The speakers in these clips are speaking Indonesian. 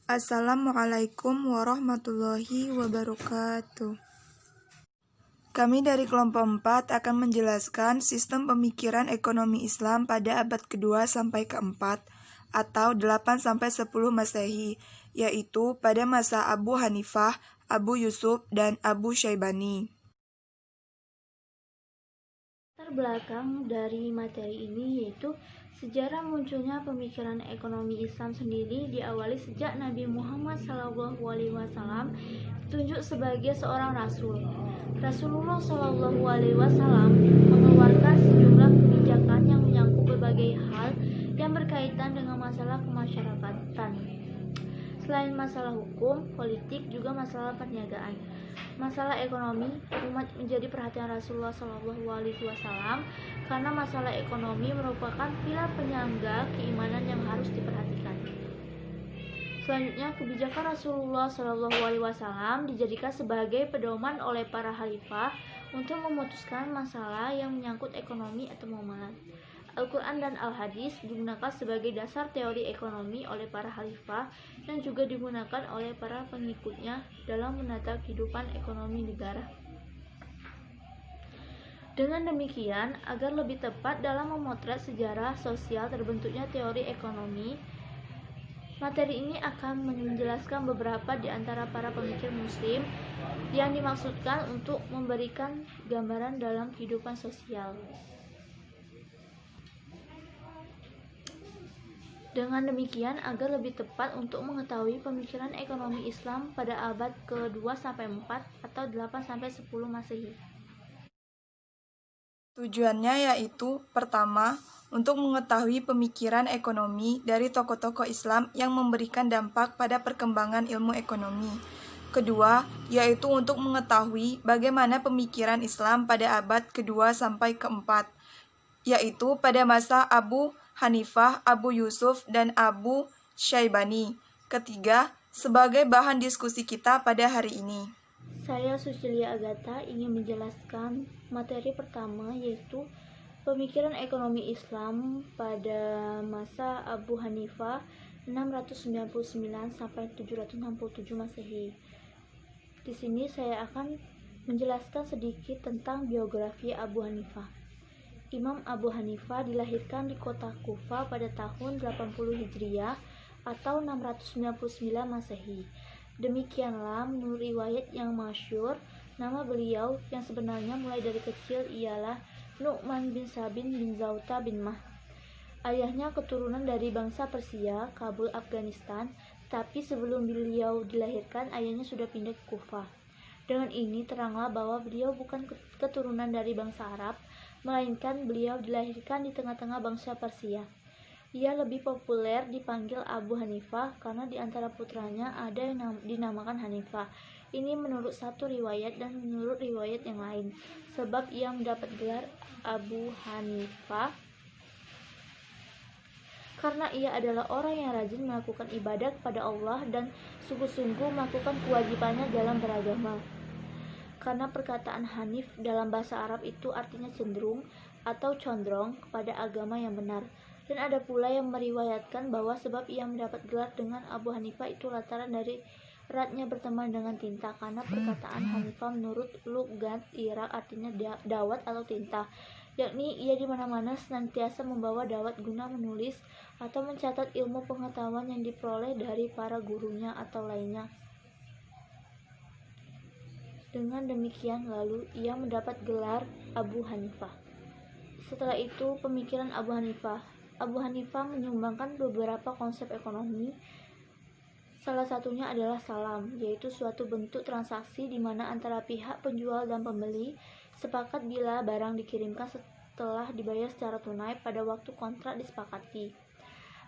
Assalamualaikum warahmatullahi wabarakatuh. Kami dari kelompok 4 akan menjelaskan sistem pemikiran ekonomi Islam pada abad kedua sampai keempat atau 8 sampai 10 Masehi, yaitu pada masa Abu Hanifah, Abu Yusuf, dan Abu Syaibani. Latar belakang dari materi ini yaitu sejarah munculnya pemikiran ekonomi Islam sendiri diawali sejak Nabi Muhammad SAW ditunjuk sebagai seorang rasul. Rasulullah SAW mengeluarkan sejumlah kebijakan yang menyangkut berbagai hal yang berkaitan dengan masalah kemasyarakatan. Selain masalah hukum, politik, juga masalah perniagaan. Masalah ekonomi, umat menjadi perhatian Rasulullah SAW karena masalah ekonomi merupakan pilar penyangga keimanan yang harus diperhatikan. Selanjutnya, kebijakan Rasulullah SAW dijadikan sebagai pedoman oleh para khalifah untuk memutuskan masalah yang menyangkut ekonomi atau muamalah. Al-Quran dan Al-Hadis digunakan sebagai dasar teori ekonomi oleh para khalifah dan juga digunakan oleh para pengikutnya dalam menata kehidupan ekonomi negara. Dengan demikian, agar lebih tepat dalam memotret sejarah sosial terbentuknya teori ekonomi, materi ini akan menjelaskan beberapa di antara para pemikir muslim yang dimaksudkan untuk memberikan gambaran dalam kehidupan sosial. Dengan demikian, agar lebih tepat untuk mengetahui pemikiran ekonomi Islam pada abad ke-2 sampai 4 atau 8 sampai 10 Masehi. Tujuannya yaitu, pertama, untuk mengetahui pemikiran ekonomi dari tokoh-tokoh Islam yang memberikan dampak pada perkembangan ilmu ekonomi. Kedua, yaitu untuk mengetahui bagaimana pemikiran Islam pada abad kedua sampai keempat, yaitu pada masa Abu Hanifah, Abu Yusuf, dan Abu Syaibani. Ketiga, sebagai bahan diskusi kita pada hari ini. Saya Sucilia Agatha ingin menjelaskan materi pertama, yaitu pemikiran ekonomi Islam pada masa Abu Hanifah 699 sampai 767 Masehi. Di sini saya akan menjelaskan sedikit tentang biografi Abu Hanifah. Imam Abu Hanifah dilahirkan di kota Kufa pada tahun 80 Hijriah atau 699 Masehi. Demikianlah menurut riwayat yang masyhur, nama beliau yang sebenarnya mulai dari kecil ialah Nu'man bin Sabin bin Zauta bin Mah. Ayahnya keturunan dari bangsa Persia, Kabul, Afghanistan, tapi sebelum beliau dilahirkan, ayahnya sudah pindah ke Kufa. Dengan ini teranglah bahwa beliau bukan keturunan dari bangsa Arab, melainkan beliau dilahirkan di tengah-tengah bangsa Persia. Ia lebih populer dipanggil Abu Hanifah karena di antara putranya ada yang dinamakan Hanifah. Ini menurut satu riwayat dan menurut riwayat yang lain. Sebab ia mendapat gelar Abu Hanifah karena ia adalah orang yang rajin melakukan ibadah kepada Allah dan sungguh-sungguh melakukan kewajibannya dalam beragama. Karena perkataan Hanif dalam bahasa Arab itu artinya cenderung atau condong kepada agama yang benar. Dan ada pula yang meriwayatkan bahwa sebab ia mendapat gelar dengan Abu Hanifah itu lantaran dari eratnya berteman dengan tinta, karena perkataan Hanifah menurut Lugat Irak artinya dawat atau tinta, yakni ia di mana-mana senantiasa membawa dawat guna menulis atau mencatat ilmu pengetahuan yang diperoleh dari para gurunya atau lainnya. Dengan demikian lalu ia mendapat gelar Abu Hanifah. Setelah itu pemikiran Abu Hanifah. Abu Hanifah menyumbangkan beberapa konsep ekonomi. Salah satunya adalah salam, yaitu suatu bentuk transaksi di mana antara pihak penjual dan pembeli sepakat bila barang dikirimkan setelah dibayar secara tunai pada waktu kontrak disepakati.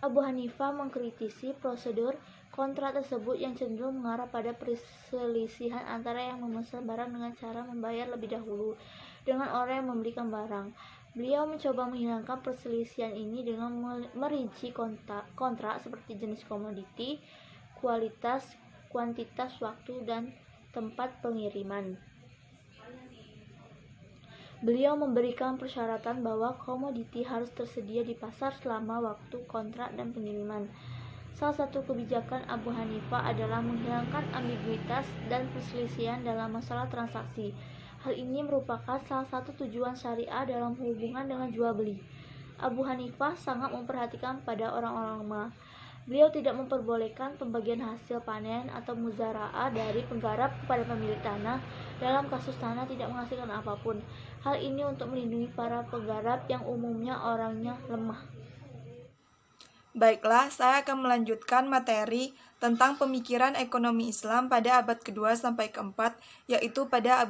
Abu Hanifah mengkritisi prosedur kontrak tersebut yang cenderung mengarah pada perselisihan antara yang memesan barang dengan cara membayar lebih dahulu dengan orang yang membelikan barang. Beliau mencoba menghilangkan perselisihan ini dengan merinci kontrak seperti jenis komoditi, kualitas, kuantitas, waktu, dan tempat pengiriman. Beliau memberikan persyaratan bahwa komoditi harus tersedia di pasar selama waktu kontrak dan pengiriman. Salah satu kebijakan Abu Hanifah adalah menghilangkan ambiguitas dan perselisihan dalam masalah transaksi. Hal ini merupakan salah satu tujuan syariah dalam hubungan dengan jual beli. Abu Hanifah sangat memperhatikan pada orang-orang lemah. Beliau tidak memperbolehkan pembagian hasil panen atau muzara'ah dari penggarap kepada pemilik tanah dalam kasus tanah tidak menghasilkan apapun. Hal ini untuk melindungi para penggarap yang umumnya orangnya lemah. Baiklah, saya akan melanjutkan materi tentang pemikiran ekonomi Islam pada abad kedua sampai keempat, yaitu pada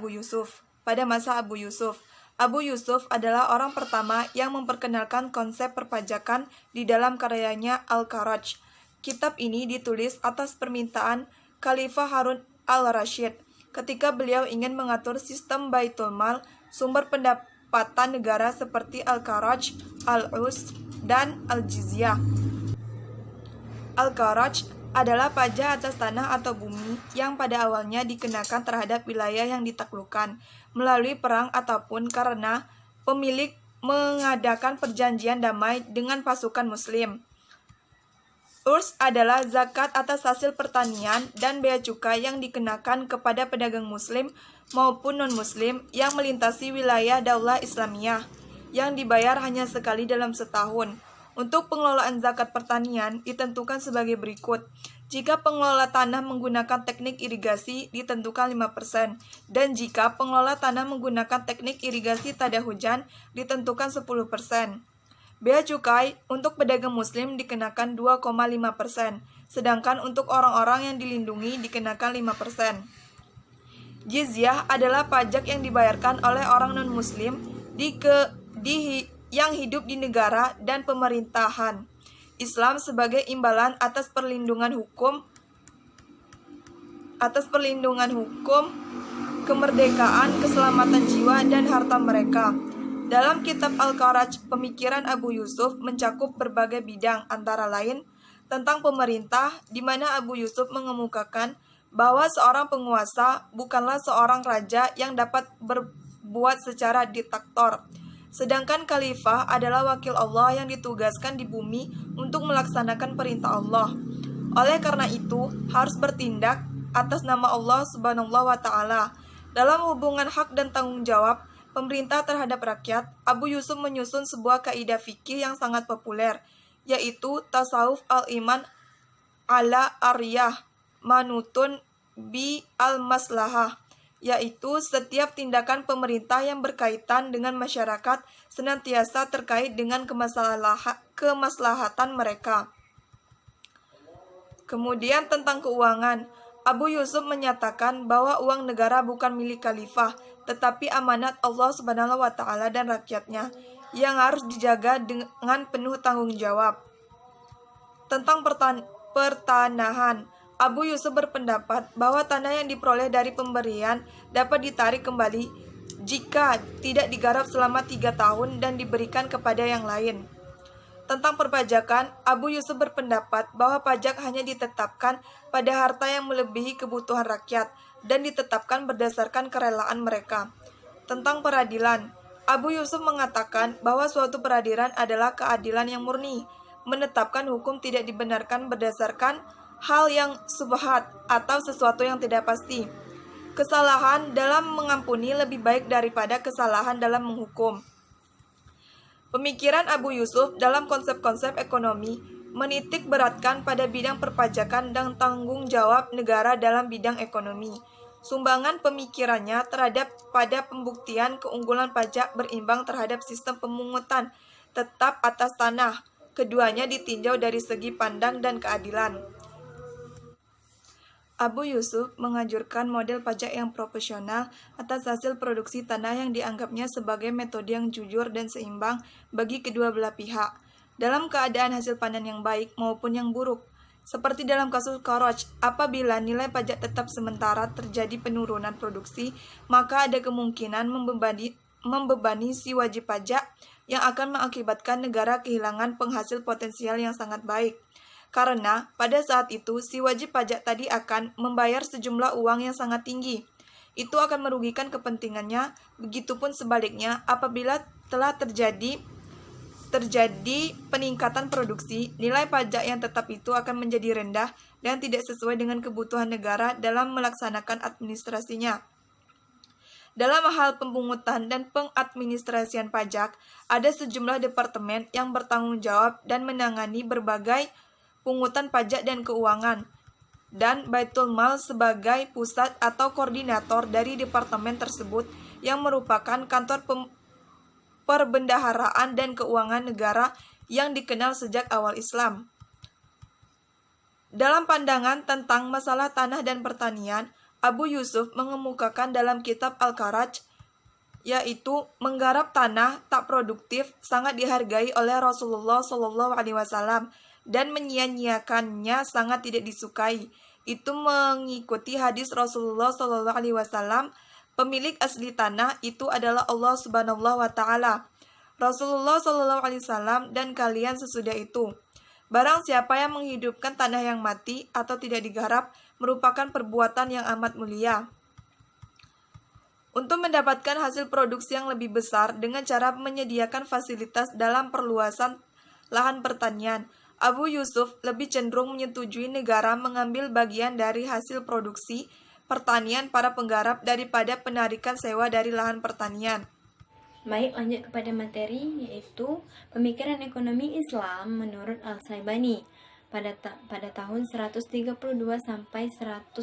masa Abu Yusuf. Abu Yusuf adalah orang pertama yang memperkenalkan konsep perpajakan di dalam karyanya Al-Kharaj. Kitab ini ditulis atas permintaan Khalifah Harun al-Rashid ketika beliau ingin mengatur sistem Baitul Mal, sumber pendapatan negara seperti Al-Kharaj, Al-Us, dan Al-Jizyah. Al-Kharaj adalah pajak atas tanah atau bumi yang pada awalnya dikenakan terhadap wilayah yang ditaklukkan melalui perang ataupun karena pemilik mengadakan perjanjian damai dengan pasukan muslim. Urs adalah zakat atas hasil pertanian dan bea cukai yang dikenakan kepada pedagang muslim maupun non-muslim yang melintasi wilayah Daulah Islamiyah yang dibayar hanya sekali dalam setahun. Untuk pengelolaan zakat pertanian ditentukan sebagai berikut. Jika pengelola tanah menggunakan teknik irigasi ditentukan 5%, dan jika pengelola tanah menggunakan teknik irigasi tada hujan ditentukan 10%. Bea cukai untuk pedagang muslim dikenakan 2,5%, sedangkan untuk orang-orang yang dilindungi dikenakan 5%. Jizyah adalah pajak yang dibayarkan oleh orang non-muslim yang hidup di negara dan pemerintahan Islam sebagai imbalan atas perlindungan hukum, kemerdekaan, keselamatan jiwa dan harta mereka. Dalam kitab Al-Kharaj, pemikiran Abu Yusuf mencakup berbagai bidang, antara lain tentang pemerintah, di mana Abu Yusuf mengemukakan bahwa seorang penguasa bukanlah seorang raja yang dapat berbuat secara diktator. Sedangkan khalifah adalah wakil Allah yang ditugaskan di bumi untuk melaksanakan perintah Allah. Oleh karena itu, harus bertindak atas nama Allah Subhanahu wa Ta'ala. Dalam hubungan hak dan tanggung jawab pemerintah terhadap rakyat, Abu Yusuf menyusun sebuah kaidah fikih yang sangat populer, yaitu tasawuf al-iman ala aryah manutun bi al-maslahah, yaitu setiap tindakan pemerintah yang berkaitan dengan masyarakat senantiasa terkait dengan kemaslahatan mereka. Kemudian tentang keuangan, Abu Yusuf menyatakan bahwa uang negara bukan milik khalifah, tetapi amanat Allah Subhanahu wa Ta'ala dan rakyatnya yang harus dijaga dengan penuh tanggung jawab. Tentang pertanahan, Abu Yusuf berpendapat bahwa tanah yang diperoleh dari pemberian dapat ditarik kembali jika tidak digarap selama 3 tahun dan diberikan kepada yang lain. Tentang perpajakan, Abu Yusuf berpendapat bahwa pajak hanya ditetapkan pada harta yang melebihi kebutuhan rakyat dan ditetapkan berdasarkan kerelaan mereka. Tentang peradilan, Abu Yusuf mengatakan bahwa suatu peradilan adalah keadilan yang murni, menetapkan hukum tidak dibenarkan berdasarkan hal yang subhat atau sesuatu yang tidak pasti. Kesalahan dalam mengampuni lebih baik daripada kesalahan dalam menghukum. Pemikiran Abu Yusuf dalam konsep-konsep ekonomi menitik beratkan pada bidang perpajakan dan tanggung jawab negara dalam bidang ekonomi. Sumbangan pemikirannya terhadap pada pembuktian keunggulan pajak berimbang terhadap sistem pemungutan tetap atas tanah. Keduanya ditinjau dari segi pandang dan keadilan. Abu Yusuf menganjurkan model pajak yang proporsional atas hasil produksi tanah yang dianggapnya sebagai metode yang jujur dan seimbang bagi kedua belah pihak, dalam keadaan hasil panen yang baik maupun yang buruk. Seperti dalam kasus Kharaj, apabila nilai pajak tetap sementara terjadi penurunan produksi, maka ada kemungkinan membebani si wajib pajak yang akan mengakibatkan negara kehilangan penghasil potensial yang sangat baik. Karena pada saat itu si wajib pajak tadi akan membayar sejumlah uang yang sangat tinggi. Itu akan merugikan kepentingannya, begitupun sebaliknya apabila telah terjadi terjadi peningkatan produksi, nilai pajak yang tetap itu akan menjadi rendah dan tidak sesuai dengan kebutuhan negara dalam melaksanakan administrasinya. Dalam hal pemungutan dan pengadministrasian pajak, ada sejumlah departemen yang bertanggung jawab dan menangani berbagai pungutan pajak dan keuangan, dan Baitul Mal sebagai pusat atau koordinator dari departemen tersebut yang merupakan kantor perbendaharaan dan keuangan negara yang dikenal sejak awal Islam. Dalam pandangan tentang masalah tanah dan pertanian, Abu Yusuf mengemukakan dalam kitab Al-Kharaj, yaitu menggarap tanah tak produktif sangat dihargai oleh Rasulullah SAW dan menyia-nyiakannya sangat tidak disukai. Itu mengikuti hadis Rasulullah SAW, pemilik asli tanah itu adalah Allah Subhanahu wa Ta'ala, Rasulullah SAW, dan kalian sesudah itu. Barang siapa yang menghidupkan tanah yang mati atau tidak digarap merupakan perbuatan yang amat mulia. Untuk mendapatkan hasil produksi yang lebih besar dengan cara menyediakan fasilitas dalam perluasan lahan pertanian, Abu Yusuf lebih cenderung menyetujui negara mengambil bagian dari hasil produksi pertanian para penggarap daripada penarikan sewa dari lahan pertanian. Baik, lanjut kepada materi, yaitu pemikiran ekonomi Islam menurut Al-Syaibani pada tahun 132 sampai 189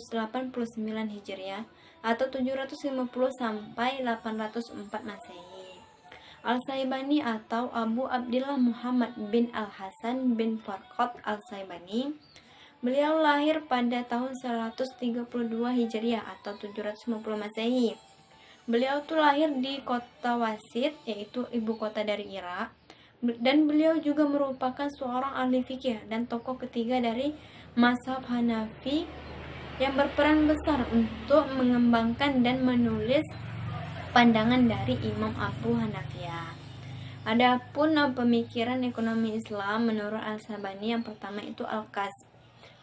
Hijriah atau 750 sampai 804 Masehi. Al-Syaibani atau Abu Abdillah Muhammad bin Al-Hasan bin Farqad Al-Syaibani, beliau lahir pada tahun 132 Hijriah atau 750 Masehi. Beliau tuh lahir di kota Wasit, yaitu ibu kota dari Irak, dan beliau juga merupakan seorang ahli fikih dan tokoh ketiga dari mazhab Hanafi yang berperan besar untuk mengembangkan dan menulis pandangan dari Imam Abu Hanifah. Adapun pemikiran ekonomi Islam menurut Al-Syaibani, yang pertama itu al-kasb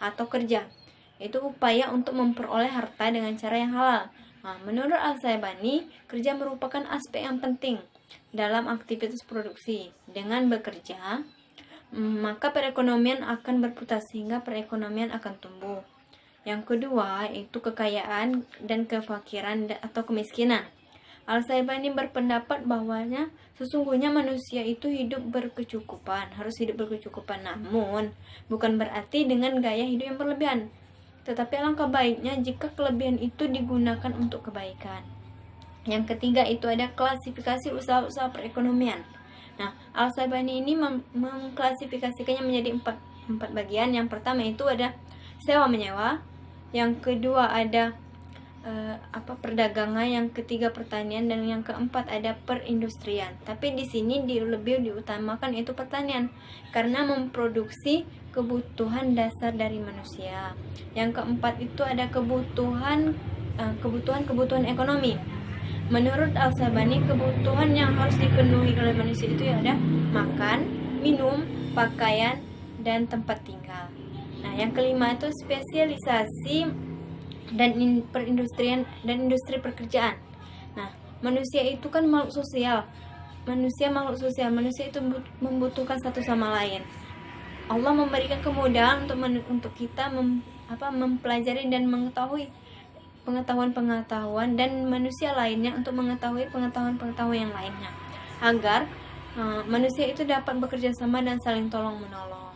atau kerja, itu upaya untuk memperoleh harta dengan cara yang halal. Menurut Al-Syaibani, kerja merupakan aspek yang penting dalam aktivitas produksi. Dengan bekerja, maka perekonomian akan berputar sehingga perekonomian akan tumbuh. Yang kedua, itu kekayaan dan kefakiran atau kemiskinan. Al-Syaibani berpendapat bahwanya sesungguhnya manusia itu harus hidup berkecukupan, namun bukan berarti dengan gaya hidup yang berlebihan. Tetapi alangkah baiknya jika kelebihan itu digunakan untuk kebaikan. Yang ketiga itu ada klasifikasi usaha-usaha perekonomian. Al-Syaibani ini mengklasifikasikannya menjadi empat bagian. Yang pertama itu ada sewa menyewa, yang kedua ada perdagangan, yang ketiga pertanian, dan yang keempat ada perindustrian. Tapi di sini lebih diutamakan itu pertanian karena memproduksi kebutuhan dasar dari manusia. Yang keempat itu ada kebutuhan ekonomi. Menurut Al-Syaibani, kebutuhan yang harus dipenuhi oleh manusia itu ada makan, minum, pakaian, dan tempat tinggal. Yang kelima itu spesialisasi dan perindustrian dan industri pekerjaan. Manusia itu kan makhluk sosial. Manusia itu membutuhkan satu sama lain. Allah memberikan kemudahan untuk kita mempelajari dan mengetahui pengetahuan dan manusia lainnya untuk mengetahui pengetahuan yang lainnya, agar manusia itu dapat bekerja sama dan saling tolong menolong.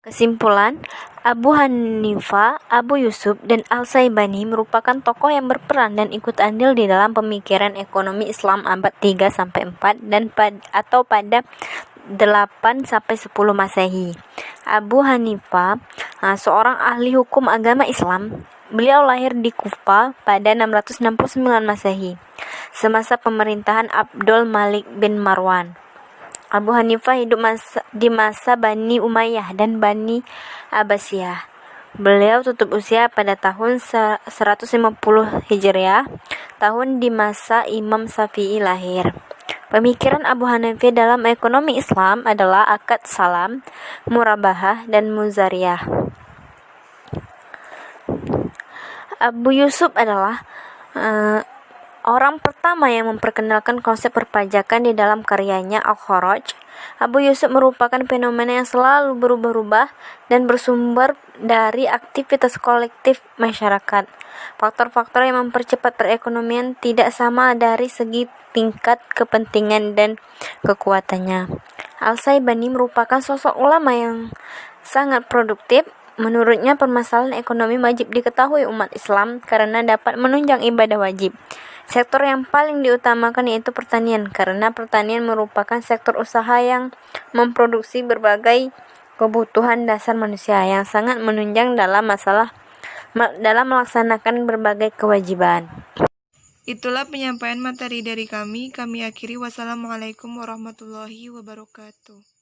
Kesimpulan, Abu Hanifah, Abu Yusuf, dan Al-Syaibani merupakan tokoh yang berperan dan ikut andil di dalam pemikiran ekonomi Islam abad 3-4 dan pada 8-10 Masehi. Abu Hanifah, seorang ahli hukum agama Islam. Beliau lahir di Kufah pada 669 Masehi, semasa pemerintahan Abdul Malik bin Marwan. Abu Hanifah hidup di masa Bani Umayyah dan Bani Abbasiyah. Beliau tutup usia pada tahun 150 Hijriah, tahun di masa Imam Syafi'i lahir. Pemikiran Abu Hanifah dalam ekonomi Islam adalah akad salam, murabahah, dan muzariyah. Abu Yusuf adalah Orang pertama yang memperkenalkan konsep perpajakan di dalam karyanya Al-Kharaj, Abu Yusuf merupakan fenomena yang selalu berubah-ubah dan bersumber dari aktivitas kolektif masyarakat. Faktor-faktor yang mempercepat perekonomian tidak sama dari segi tingkat kepentingan dan kekuatannya. Al-Saibani merupakan sosok ulama yang sangat produktif. Menurutnya, permasalahan ekonomi wajib diketahui umat Islam karena dapat menunjang ibadah wajib. Sektor yang paling diutamakan yaitu pertanian, karena pertanian merupakan sektor usaha yang memproduksi berbagai kebutuhan dasar manusia yang sangat menunjang dalam melaksanakan berbagai kewajiban. Itulah penyampaian materi dari kami. Kami akhiri. Wassalamualaikum warahmatullahi wabarakatuh.